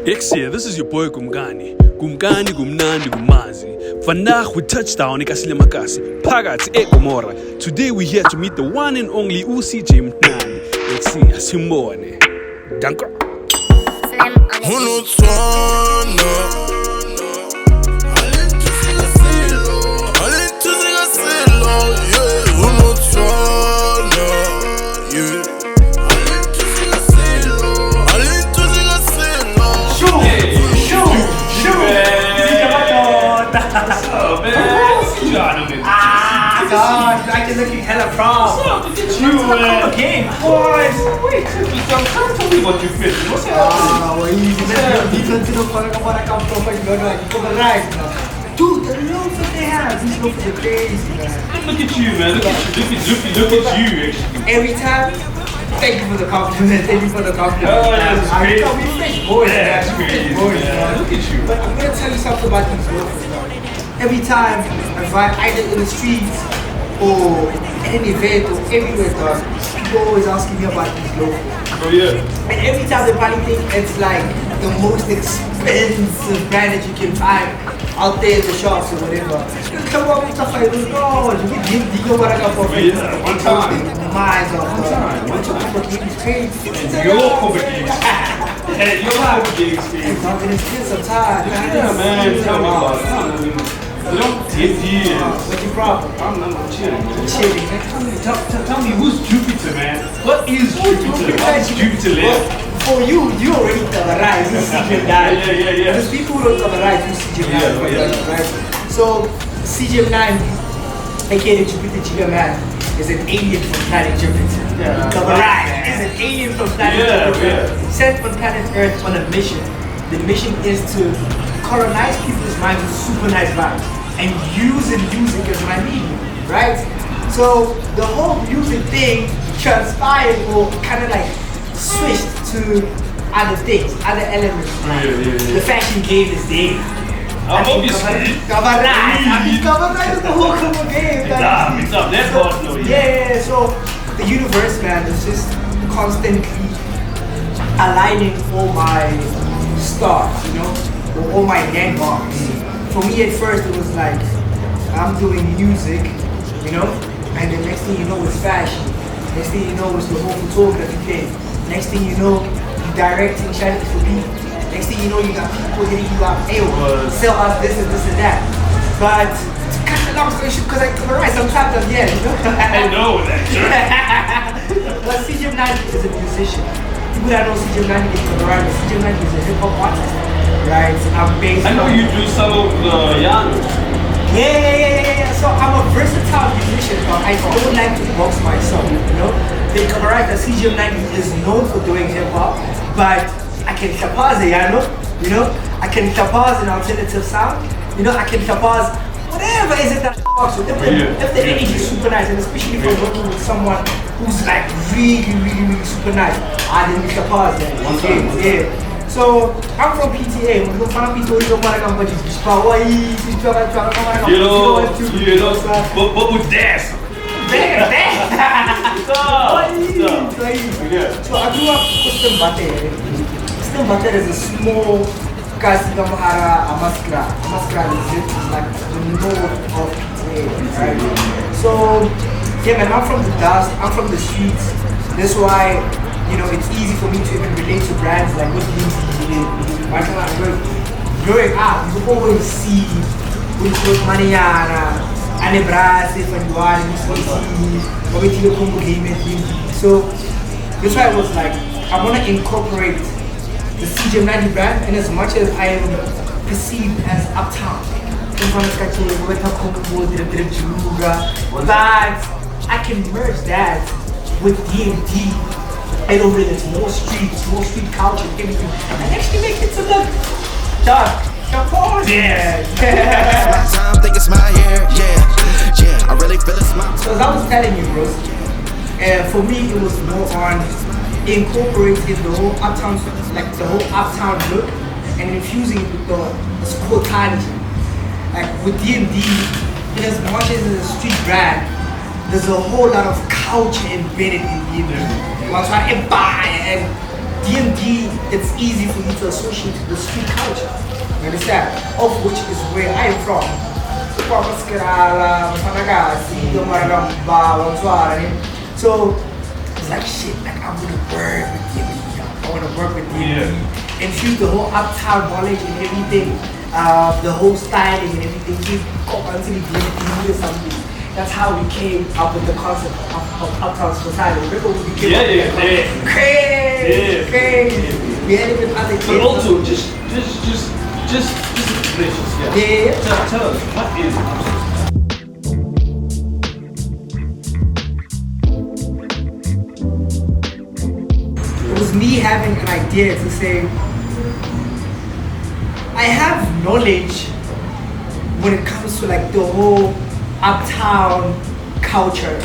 Exia, this is your boy Kumkani. Kumkani, Kumnandi, Kumazi. Vandaag with touchdown, Ikasile Makasi. Pagats, Gomorra. Today we're here to meet the one and only C.Jaymnandi. Exia, Simbone. Danka. God, you're acting looking hella proud. What's up? You again, boys. Wait, tell me what you feel. What's happening? Well, easy. Let's go for I come from. You go right now. Dude, the loads that they have, these loads are crazy, man. Look at you, man. Look at you, actually. Every time, thank you for the compliment. Thank you for the compliment. Oh, that's crazy. We fresh boys, yeah, man. That's crazy, boys, man. Look at you. But I'm gonna tell you something about these loafers, man. Every time if I'm either in the streets or at an event or everywhere, dog, people always asking me about these loafers. Oh yeah. And every time they probably think it's like the most expensive brand that you can find out there in the shops or whatever. You come up with stuff like this, no, you know what I got for free. Yeah, one time. Minds off, dog. What you want for is crazy. Your comedy. Hey, your comedy experience. Dog, and it's been some time. Yeah, man. Tell me about it. Don't get here. What's your problem? I'm chilling, man. Chilling, man. Tell me, who's Jupiter, man? What is Jupiter? What's Jupiter live? For you already coverized. You C.Jaymnandi. Yeah. There's people who don't coverize you C.Jaymnandi, right? So C.Jaymnandi, aka Jupiter Gigaman, is an alien from planet Jupiter. Yeah. Coverized is an alien from planet Jupiter. Sent on planet Earth on a mission. The mission is to colonize people's minds with super nice vibes and using music as my medium, right? So the whole music thing transpired or kind of like switched to other things, other elements. Yeah. The fashion game is there. Obviously. Coverized is the whole cover game. It's up. That's hard, no. Yeah, so the universe, man, is just constantly aligning all my stars, you know, or all my landmarks. For me at first it was like, I'm doing music, you know, and the next thing you know it's fashion. Next thing you know it's the whole photography thing. Next thing you know, you directing channels for people. Next thing you know, you got people hitting you up, hey, sell us this and this and that. But to cut the long story short, because I coverize sometimes I'm you know. I know that, sure. But C.Jaymnandi is a musician. People that know C.Jaymnandi is coverize, C.Jaymnandi is a hip hop artist. Right, I'm based. I know you do some of the Yano. Yeah. So I'm a versatile musician, but I don't like to box myself, you know. They coverize that C.Jaymnandi is known for doing hip hop, but I can chapaz the Yano, you know. I can chapaz an alternative sound, you know. I can chapaz whatever is it that box with. If the energy is super nice, and especially if I'm working with someone who's like really super nice, I then chapaz that. Yeah. So I'm from PTA. We're from PTA. But with dance. So I grew up Kustem is a small Kasigamara Amaskra. Amaskra is like the north of PTA, right? So yeah, man, I'm from the dust. I'm from the streets. That's why, you know, it's easy for me to even relate to brands like what growing up, you always see with Maniana, Anebrase, Fanuani, so that's why I was like, I want to incorporate the C.Jaymnandi brand, and as much as I am perceived as uptown, but I can merge that with DMD. And over there, more street culture, everything, and actually make it to look dark. Yeah. Time think it's my year, yeah. I really feel it's my. So as I was telling you, bros, for me it was more on incorporating the whole uptown, like the whole uptown look, and infusing it with the school culture. Like with DMD, in as much as it's a street brand, there's a whole lot of culture embedded in DMD. I'm trying to buy and D&D, it's easy for you to associate with street culture. You understand? Of which is where I am from. So it's like shit, like I'm gonna work with D&D. I wanna work with D&D. Infuse the whole uptown knowledge and everything, the whole styling and everything. Give until D&D or something. That's how we came up with the concept of Uptown Society. Remember when we came up with that concept? Crazy. We had it with other kids. But also, just explanations. Yeah. Tell us, what is Uptown? It was me having an idea to say, I have knowledge when it comes to like the whole uptown culture.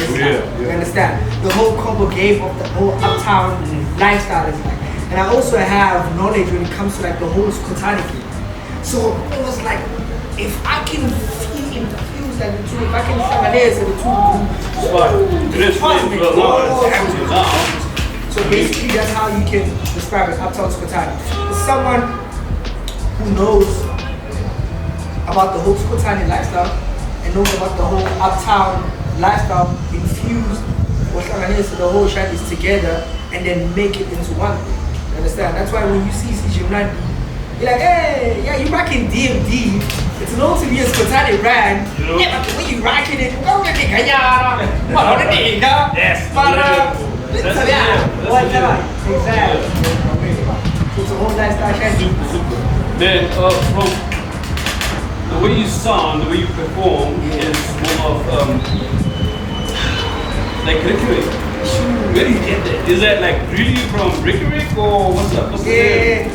You understand? The whole combo game of the whole uptown lifestyle is like. And I also have knowledge when it comes to like the whole Skotani game. So it was like, if I can infuse like the two, if I can summarize the two, so basically that's how you can describe it, uptown Skotani. It's someone who knows about the whole Skotani lifestyle and knows about the whole uptown lifestyle infused with the whole shanties together and then make it into one thing. You understand? That's why when you see C.Jaymnandi, you're like, hey, yeah, you rocking DMD. It's known to be a Skotani brand. Yeah, but when you rocking it, yes. Exactly. It's a whole lifestyle shanty. Then from the way you sound, the way you perform is more of like rhetoric. Where do you get that? Is that like really from rhetoric or what's up? Hey,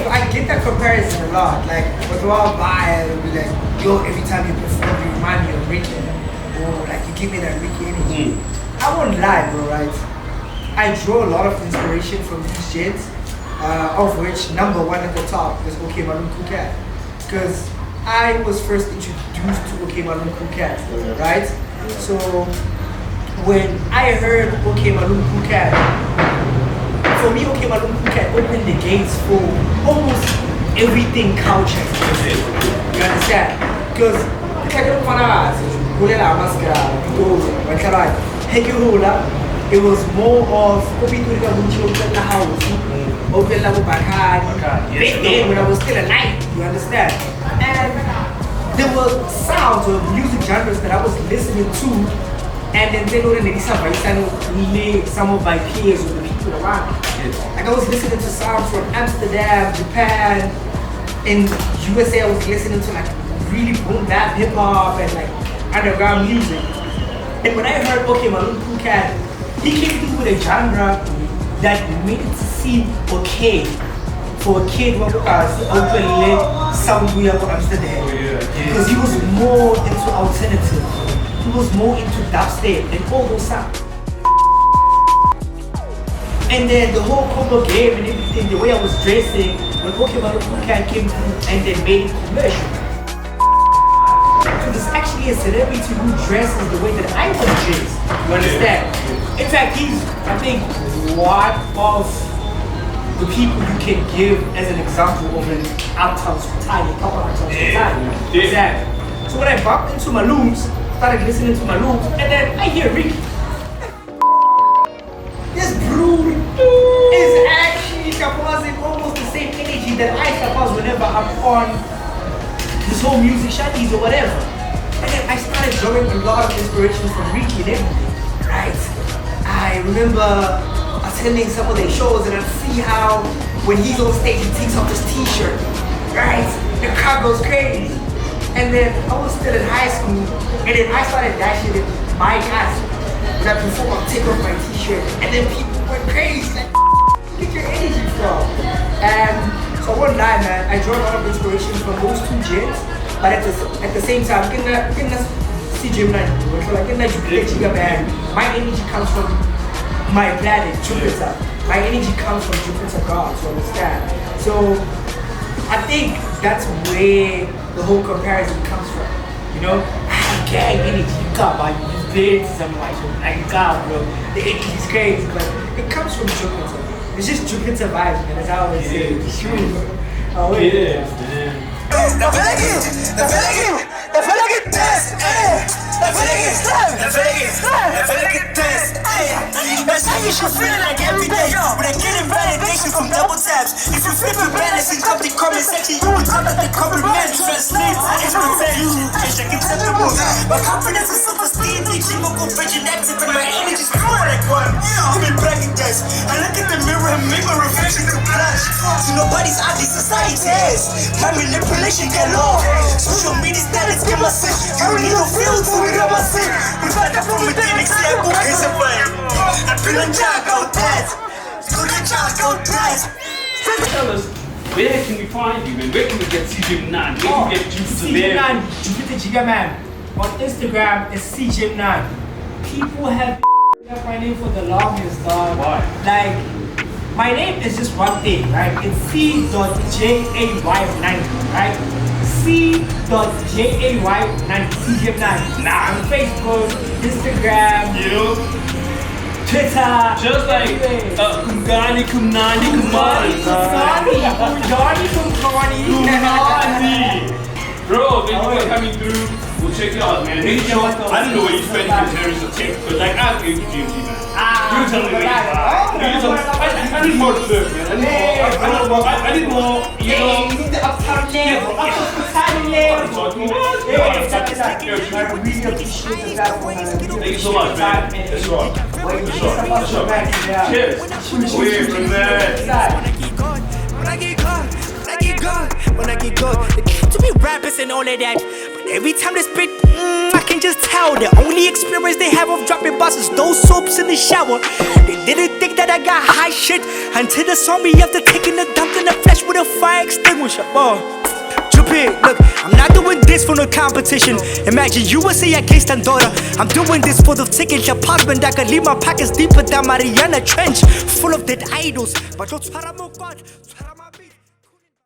I get that comparison a lot. Like, with a while by, it'll be like, yo, every time you perform, you remind me of Ricky. Or like, you give me that Ricky energy. I won't lie, bro, right? I draw a lot of inspiration from these gents, of which number one at the top is OK Malum Kukat. Because I was first introduced to OK Malum Kukat, right? So when I heard OK Malum Kukat, for me OK Malum Kukat opened the gates for almost everything culture. You understand? Because it was more of back then when I was still alive, you understand? And there were sounds or music genres that I was listening to, and then some of my peers or the people around me. Like I was listening to sounds from Amsterdam, Japan, in USA I was listening to like really boom bap hip hop and like underground music. And when I heard OK Malum Kukat, he came through with a genre that made it seem okay for a kid who was openly somewhere in Amsterdam. Because he was more into alternative. He was more into dubstep and all those sounds. And then the whole combo game and everything, the way I was dressing, when OK Malum Kukat came through and then made it commercial. So there's actually a celebrity who dresses the way that I want to dress. You understand? In fact, he's, I think, one of the people you can give as an example of an uptown Skotani, proper uptown Skotani. Exactly. So when I bumped into Malum's, started listening to Malum's, and then I hear Ricky. This brood is actually causing almost the same energy that I suppose whenever I'm on this whole music shanties or whatever. And then I started drawing a lot of inspiration from Ricky and everything, right? I remember attending some of their shows and I see how when he's on stage he takes off his t-shirt, right? The crowd goes crazy. And then I was still in high school and then I started dashing in my class. When I perform, I'll take off my t-shirt and then people went crazy, like, where get your energy from? And so I won't lie, man, I draw a lot of inspiration from those two gents, but at the same time, C.Jaymnandi, my energy comes from my planet, Jupiter. My energy comes from Jupiter God, you understand? So I think that's where the whole comparison comes from. You know, I have gang energy, you got my big something like God, bro. The energy is crazy, but it comes from Jupiter. It's just Jupiter vibes, man. That's how I always say it. It's true. Oh, wait. It is, man. The Vegas test, the Vegas test, that's how you should feel like every day. When I getting validation from double taps. If you flip and balance and come the comment section, you will come at the compliment. Translate, it's revenge. Hashtag acceptable. My confidence is self-esteem. Teaching my convention active and my energy's pure like one. Give me practice. I look at the mirror and make my reflection to flash. So nobody's ugly society is. My manipulation get low. Social media standards get my sin. You don't need no filter without my sin. We find that from within example. It's a fire. I feel a child out that. Good child out that. Tell us, where can we find you, man? Where can we get C.Jaymnandi? Where can we get Jupiter there? C.Jaymnandi, Jupiter Giga Man. On Instagram, it's C.Jaymnandi. People have up my name for the longest, dog. Why? Like, my name is just one thing, right? It's C.Jay90, right? C.Jay90, C.Jaymnandi. Nah. On Facebook, Instagram, Twitter. Just like Kumgani, Kumnandi, Kumani. Bro, thank you for coming through. We'll check it out, man. Make sure, I don't know where you spend your generous of tape, but like I'll give you GMT, man. You tell me where you are. I need more to live, man. I need more, you know. You need the uptown name. Thank you so much, man. That's right. That's right. Cheers. We're from there. When I get good, they claim to be rappers and all of that, but every time they spit, I can just tell the only experience they have of dropping bars is those soaps in the shower. They didn't think that I got high shit until they saw me after taking a dump in the flesh with a fire extinguisher. Look, I'm not doing this for no competition. Imagine USA against Andorra. I'm doing this for the ticket apartment. I can leave my pockets deeper than Mariana Trench, full of dead idols. But don't